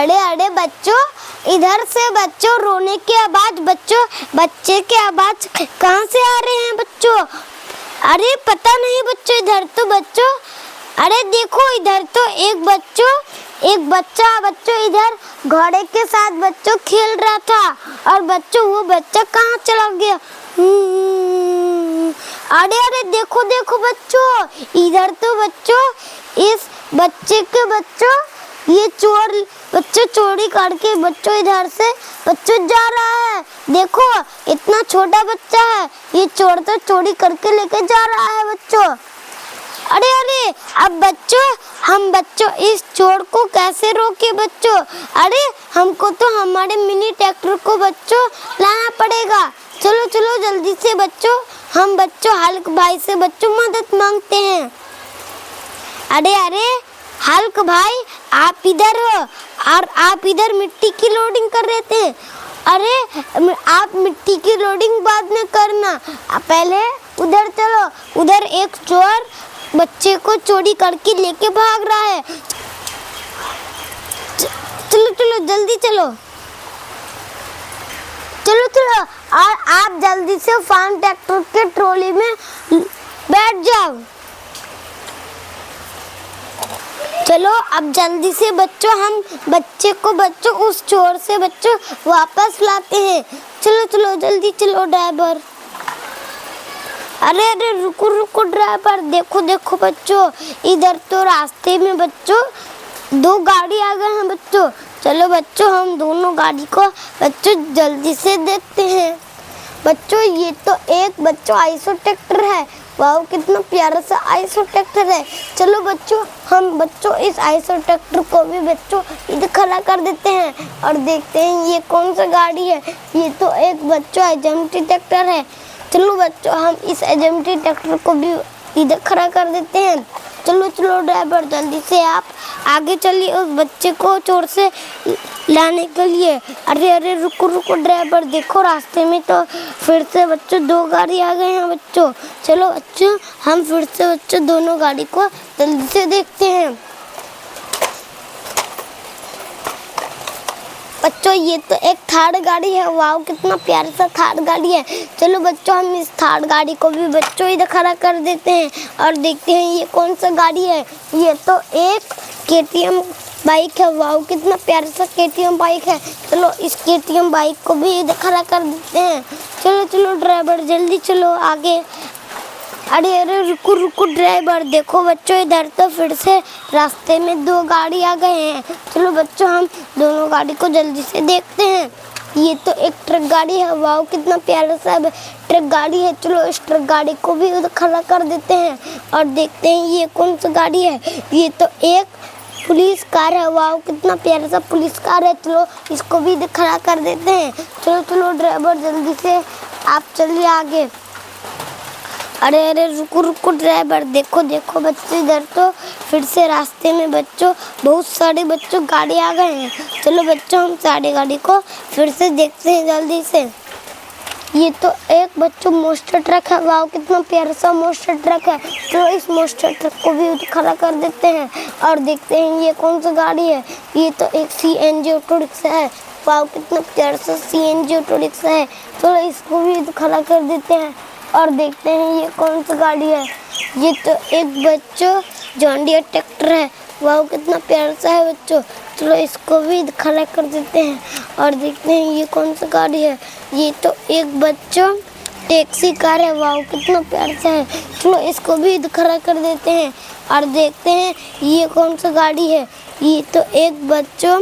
अरे अरे बच्चों, इधर से बच्चों रोने की आवाज, बच्चों बच्चे की आवाज कहाँ से आ रहे हैं बच्चों? अरे पता नहीं बच्चों, इधर तो बच्चों, अरे देखो इधर तो एक बच्चा बच्चों इधर घोड़े के साथ बच्चों खेल रहा था और बच्चों वो बच्चा कहाँ चला गया? अरे अरे देखो देखो बच्चों, इधर तो बच्चों इस बच्चे के बच्चों ये चोर बच्चों चोरी करके बच्चों इधर से बच्चों जा रहा है। देखो इतना छोटा बच्चा है, ये चोर तो चोरी करके लेके जा रहा है बच्चों। अरे अरे अब बच्चों हम बच्चों इस चोर को कैसे रोके बच्चों? अरे हमको तो हमारे मिनी ट्रैक्टर को बच्चों लाना पड़ेगा। चलो चलो जल्दी से बच्चों, हम बच्चों हल्क भाई से बच्चों मदद मांगते हैं। अरे अरे हल्क भाई, आप इधर हो और आप इधर मिट्टी की लोडिंग कर रहे थे। अरे आप मिट्टी की लोडिंग बाद में करना, पहले उधर चलो। उधर एक चोर बच्चे को चोरी करके लेके भाग रहा है। चलो चलो जल्दी चलो, चलो चलो। और आप जल्दी से फार्म ट्रैक्टर के ट्रॉली में बैठ जाओ। चलो अब जल्दी से बच्चों हम बच्चे को बच्चों उस चोर से बच्चों वापस लाते हैं। चलो चलो जल्दी चलो ड्राइवर। अरे अरे रुको रुको ड्राइवर, देखो देखो बच्चों, इधर तो रास्ते में बच्चों दो गाड़ी आ गए हैं बच्चों। चलो बच्चों हम दोनों गाड़ी को बच्चों जल्दी से देखते हैं। बच्चों ये तो एक बच्चों आइसो ट्रैक्टर है। वाह कितना प्यारा सा आइसो ट्रैक्टर है। चलो बच्चों हम बच्चों इस आइसो ट्रैक्टर को भी बच्चों इधर खड़ा कर देते हैं और देखते हैं ये कौन सा गाड़ी है। ये तो एक बच्चों एचएमटी ट्रैक्टर है। चलो बच्चों हम इस एचएमटी ट्रैक्टर को भी इधर खड़ा कर देते हैं। चलो चलो ड्राइवर जल्दी से आप आगे चलिए उस बच्चे को चोर से लाने के लिए। अरे अरे रुको रुको ड्राइवर, देखो रास्ते में तो फिर से बच्चों दो गाड़ी आ गए हैं बच्चों। चलो बच्चों हम फिर से बच्चों दोनों गाड़ी को जल्दी से देखते हैं। बच्चों ये तो एक थार गाड़ी है। वाह कितना प्यारा सा थार गाड़ी है। चलो बच्चों हम इस थार गाड़ी को भी बच्चों इधर खड़ा कर देते हैं और देखते हैं ये कौन सा गाड़ी है। ये तो एक केटीएम बाइक है। वाह कितना प्यारा सा केटीएम बाइक है। चलो इस केटीएम बाइक को भी इधर खड़ा कर देते हैं। चलो चलो ड्राइवर जल्दी चलो आगे। अरे अरे रुको रुको ड्राइवर, देखो बच्चों इधर तो फिर से रास्ते में दो गाड़ी आ गए हैं। चलो बच्चों हम दोनों गाड़ी को जल्दी से देखते हैं। ये तो एक ट्रक गाड़ी है। वाह कितना प्यारा सा ट्रक गाड़ी है। चलो इस ट्रक गाड़ी को भी उधर खड़ा कर देते हैं और देखते हैं ये कौन सा गाड़ी है। ये तो एक पुलिस कार है। वाह कितना प्यारा सा पुलिस कार है। चलो इसको भी इधर खड़ा कर देते हैं। चलो चलो ड्राइवर जल्दी से आप चलिए आगे। अरे अरे रुको रुको ड्राइवर, देखो देखो बच्चों इधर तो फिर से रास्ते में बच्चों बहुत सारे बच्चों गाड़ी आ गए हैं। चलो बच्चों हम सारी गाड़ी को फिर से देखते हैं जल्दी से। ये तो एक बच्चों मोस्टर ट्रक है। वाह कितना प्यारा सा मोस्टर ट्रक है। चलो इस मोस्टर ट्रक को भी खड़ा कर देते हैं और देखते हैं ये कौन सा गाड़ी है। ये तो एक सीएनजी ऑटो रिक्शा है। वाह कितना प्यारा सा सीएनजी ऑटो रिक्शा है। चलो इसको भी खड़ा कर देते हैं और देखते हैं ये कौन सा गाड़ी है। ये तो एक बच्चों जॉन डियर ट्रैक्टर है। वाह कितना प्यारा सा है बच्चों। चलो इसको भी खड़ा कर देते हैं और देखते हैं ये कौन सा गाड़ी है। ये तो एक बच्चों टैक्सी कार है। वाह कितना प्यारा सा है। चलो इसको भी खड़ा कर देते हैं और देखते हैं ये कौन सा गाड़ी है। ये तो एक बच्चों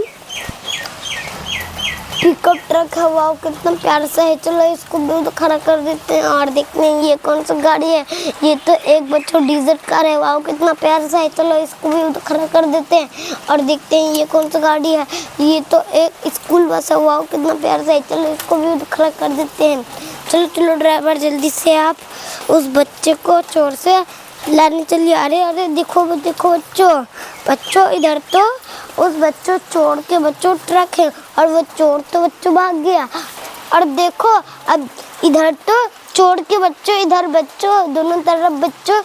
पिकअप ट्रक है। वाह कितना प्यारा सा है। चलो इसको भी खड़ा कर देते हैं और देखते हैं ये कौन सा गाड़ी है। ये तो एक बच्चों डीजल कार है। वाह कितना प्यारा सा है। चलो इसको भी खड़ा कर देते हैं और देखते हैं ये कौन सा गाड़ी है। ये तो एक स्कूल बस है। वाह कितना प्यारा सा है। चलो इसको भी खड़ा कर देते हैं। चलो चलो ड्राइवर जल्दी से आप उस बच्चे को चोर से लाने चलिए। अरे अरे देखो देखो बच्चों इधर तो उस बच्चों चोर के बच्चों ट्रक है और वो चोर तो बच्चों भाग गया। और देखो अब इधर तो चोर के बच्चों इधर बच्चों दोनों तरफ बच्चों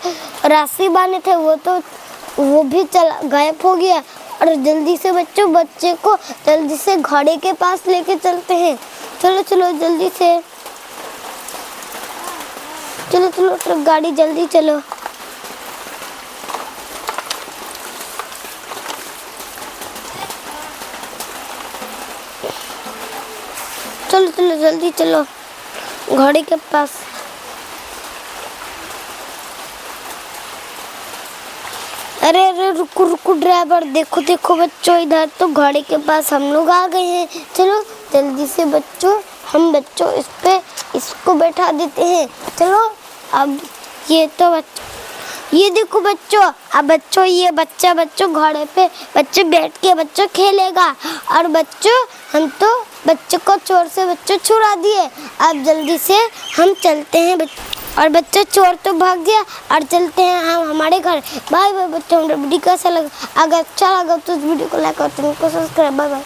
राशि बांधे थे वो भी चला गायब हो गया। और जल्दी से बच्चों बच्चे को जल्दी से घोड़े के पास लेके चलते हैं। चलो चलो जल्दी से, चलो चलो ट्रक गाड़ी जल्दी चलो। चलो चलो जल्दी चलो घोड़े के पास। अरे अरे रुको रुको ड्राइवर, देखो देखो बच्चों, इधर तो घोड़े के पास हम लोग आ गए हैं। चलो जल्दी से बच्चों, हम बच्चों इस पे इसको बैठा देते हैं। चलो अब ये तो ये देखो बच्चों, अब बच्चों ये बच्चा बच्चों घोड़े पे बच्चे बैठ के बच्चों खेलेगा। और बच्चों हम तो बच्चों को चोर से बच्चों छुड़ा दिए। अब जल्दी से हम चलते हैं और बच्चों चोर तो भाग गया और चलते हैं हम हमारे घर। बाय बाय बच्चों, हमारा वीडियो कैसा लगा? अगर अच्छा लगा तो इस वीडियो को लाइक और चैनल को सब्सक्राइब। Bye bye.